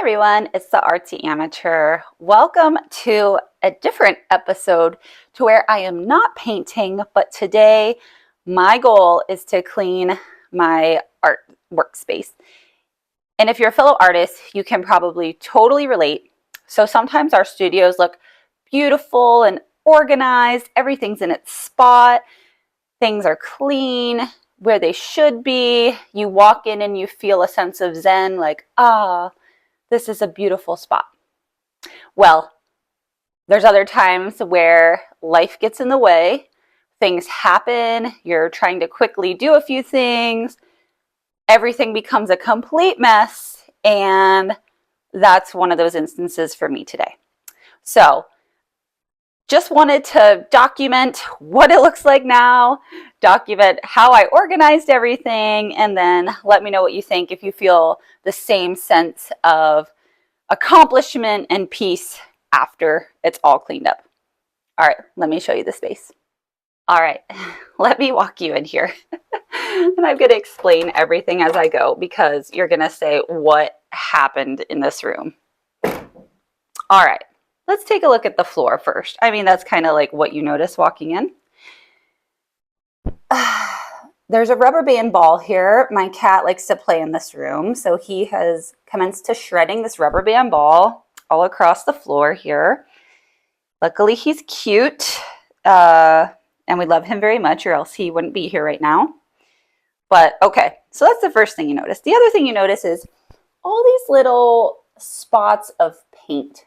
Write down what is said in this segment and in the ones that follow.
everyone, it's the Artsy Amateur. Welcome to a different episode to where I am not painting, but today my goal is to clean my art workspace. And if you're a fellow artist, you can probably totally relate. So sometimes our studios look beautiful and organized, everything's in its spot, things are clean where they should be. You walk in and you feel a sense of zen, like, this is a beautiful spot. Well, there's other times where life gets in the way, things happen, you're trying to quickly do a few things, everything becomes a complete mess, and that's one of those instances for me today. So, just wanted to document what it looks like now, document how I organized everything, and then let me know what you think if you feel the same sense of accomplishment and peace after it's all cleaned up. All right, let me show you the space. All right, let me walk you in here. And I'm going to explain everything as I go because you're going to say, what happened in this room? All right. Let's take a look at the floor first. I mean, that's kind of like what you notice walking in. There's a rubber band ball here. My cat likes to play in this room, so he has commenced to shredding this rubber band ball all across the floor here. Luckily, he's cute, and we love him very much, or else he wouldn't be here right now. But okay, so that's the first thing you notice. The other thing you notice is all these little spots of paint.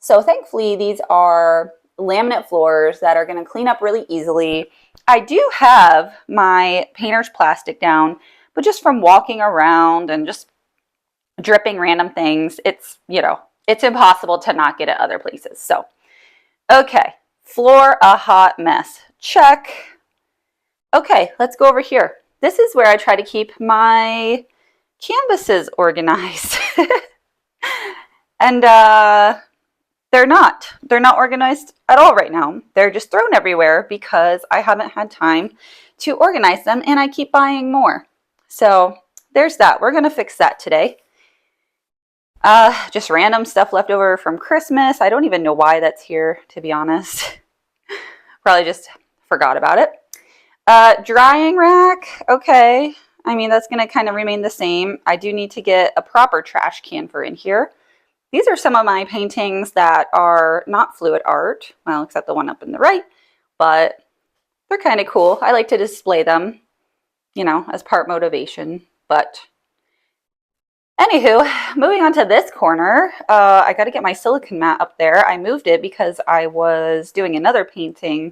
So thankfully, these are laminate floors that are going to clean up really easily. I do have my painter's plastic down, but just from walking around and just dripping random things, it's impossible to not get at other places. So, okay, floor a hot mess. Check. Okay, let's go over here. This is where I try to keep my canvases organized. And they're not organized at all right now. They're just thrown everywhere because I haven't had time to organize them and I keep buying more. So there's that. We're going to fix that today. Just random stuff left over from Christmas. I don't even know why that's here, to be honest. Probably just forgot about it. Drying rack. Okay. I mean, that's going to kind of remain the same. I do need to get a proper trash can for in here. These are some of my paintings that are not fluid art, well, except the one up in the right, but they're kind of cool. I like to display them, as part motivation. But anywho, moving on to this corner, I got to get my silicone mat up there. I moved it because I was doing another painting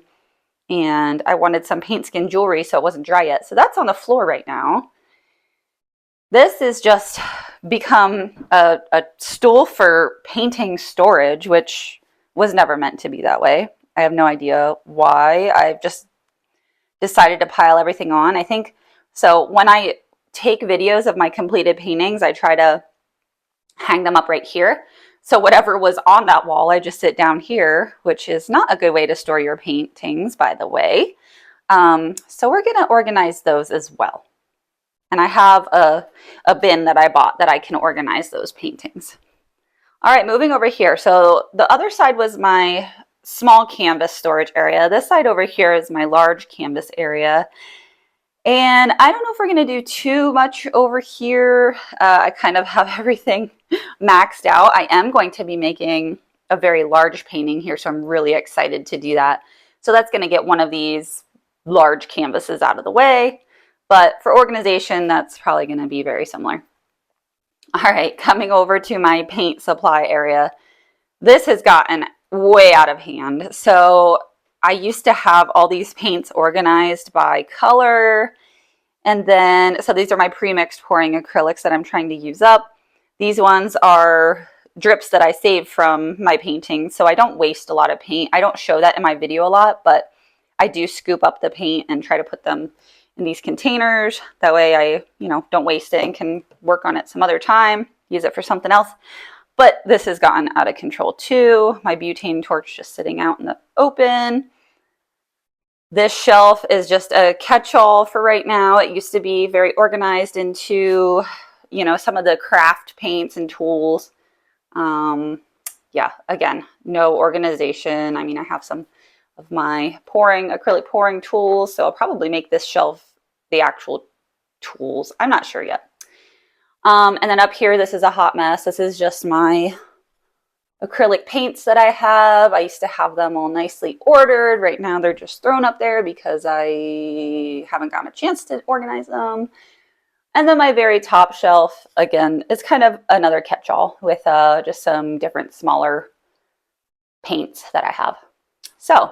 and I wanted some paint skin jewelry so it wasn't dry yet. So that's on the floor right now. This has just become a stool for painting storage, which was never meant to be that way. I have no idea why. I've just decided to pile everything on. I think, so when I take videos of my completed paintings, I try to hang them up right here. So whatever was on that wall, I just sit down here, which is not a good way to store your paintings, by the way. So we're going to organize those as well. And I have a bin that I bought that I can organize those paintings. All right, moving over here. So the other side was my small canvas storage area. This side over here is my large canvas area. And I don't know if we're going to do too much over here. I kind of have everything maxed out. I am going to be making a very large painting here, so I'm really excited to do that. So that's going to get one of these large canvases out of the way. But for organization, that's probably going to be very similar. All right, coming over to my paint supply area. This has gotten way out of hand. So I used to have all these paints organized by color. And then, so these are my pre-mixed pouring acrylics that I'm trying to use up. These ones are drips that I saved from my paintings. So I don't waste a lot of paint. I don't show that in my video a lot, but I do scoop up the paint and try to put them in these containers. That way I, don't waste it and can work on it some other time, use it for something else. But this has gotten out of control too. My butane torch just sitting out in the open. This shelf is just a catch-all for right now. It used to be very organized into, some of the craft paints and tools. Yeah, again, no organization. I mean, I have some of my acrylic pouring tools, so I'll probably make this shelf the actual tools. I'm not sure yet. And then up here, this is a hot mess. This is just my acrylic paints that I have. I used to have them all nicely ordered. Right now they're just thrown up there because I haven't gotten a chance to organize them. And then my very top shelf, again, is kind of another catch-all with just some different smaller paints that I have. So,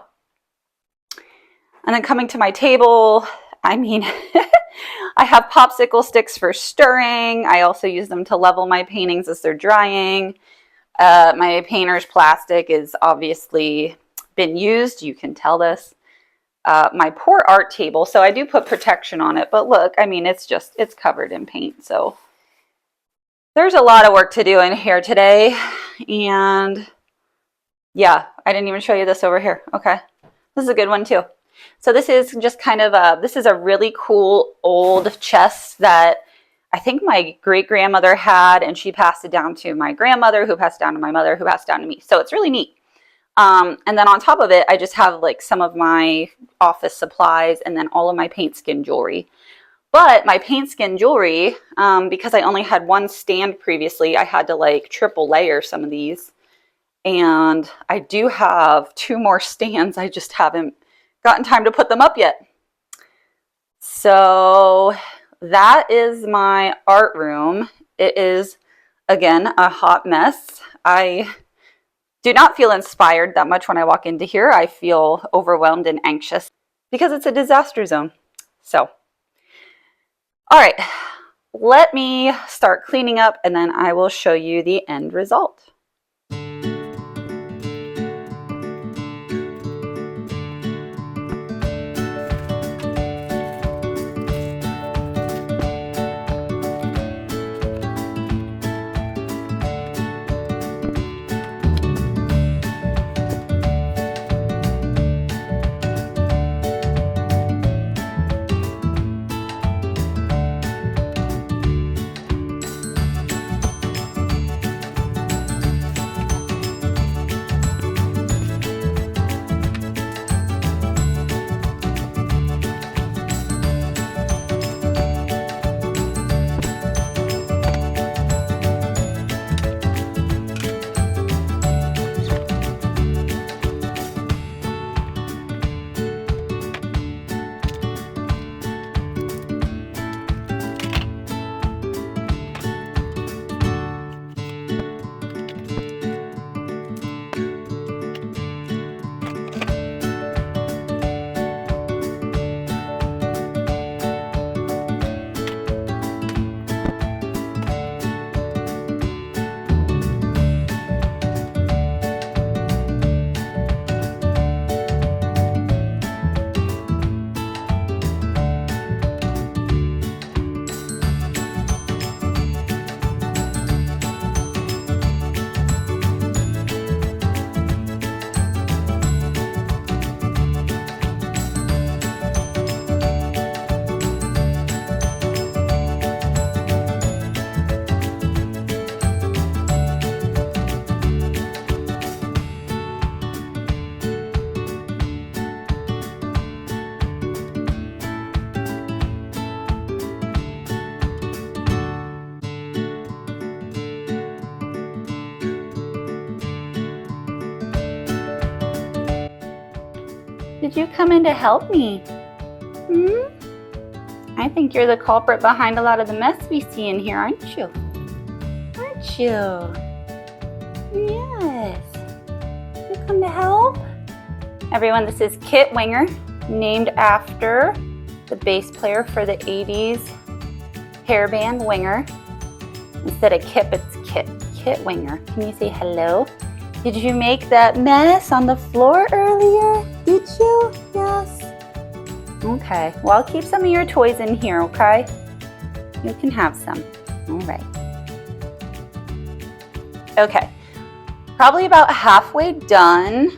and then coming to my table, I mean, I have popsicle sticks for stirring. I also use them to level my paintings as they're drying. My painter's plastic is obviously been used. You can tell this. My poor art table. So I do put protection on it, but look, I mean, it's covered in paint. So there's a lot of work to do in here today. And yeah, I didn't even show you this over here. Okay. This is a good one too. So this is just kind of this is a really cool old chest that I think my great-grandmother had, and she passed it down to my grandmother, who passed it down to my mother, who passed it down to me. So it's really neat. And then on top of it, I just have like some of my office supplies and then all of my paint skin jewelry. But my paint skin jewelry, because I only had one stand previously, I had to like triple layer some of these. And I do have 2 more stands. I just haven't gotten time to put them up yet. So that is my art room. It is, again, a hot mess. I do not feel inspired that much when I walk into here. I feel overwhelmed and anxious because it's a disaster zone. So, all right, let me start cleaning up and then I will show you the end result. Did you come in to help me? I think you're the culprit behind a lot of the mess we see in here, aren't you? Aren't you? Yes. You come to help? Everyone, this is Kit Winger, named after the bass player for the 80s hair band Winger. Instead of Kip, it's Kit. Kit Winger. Can you say hello? Did you make that mess on the floor earlier? Did you? Yes. Okay. Well, I'll keep some of your toys in here, okay? You can have some. All right. Okay. Probably about halfway done.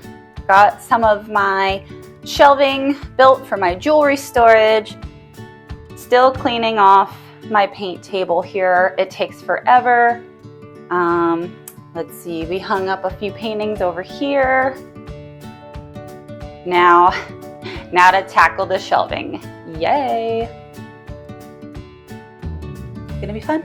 Got some of my shelving built for my jewelry storage. Still cleaning off my paint table here. It takes forever. Let's see, we hung up a few paintings over here. Now to tackle the shelving. Yay! It's gonna be fun.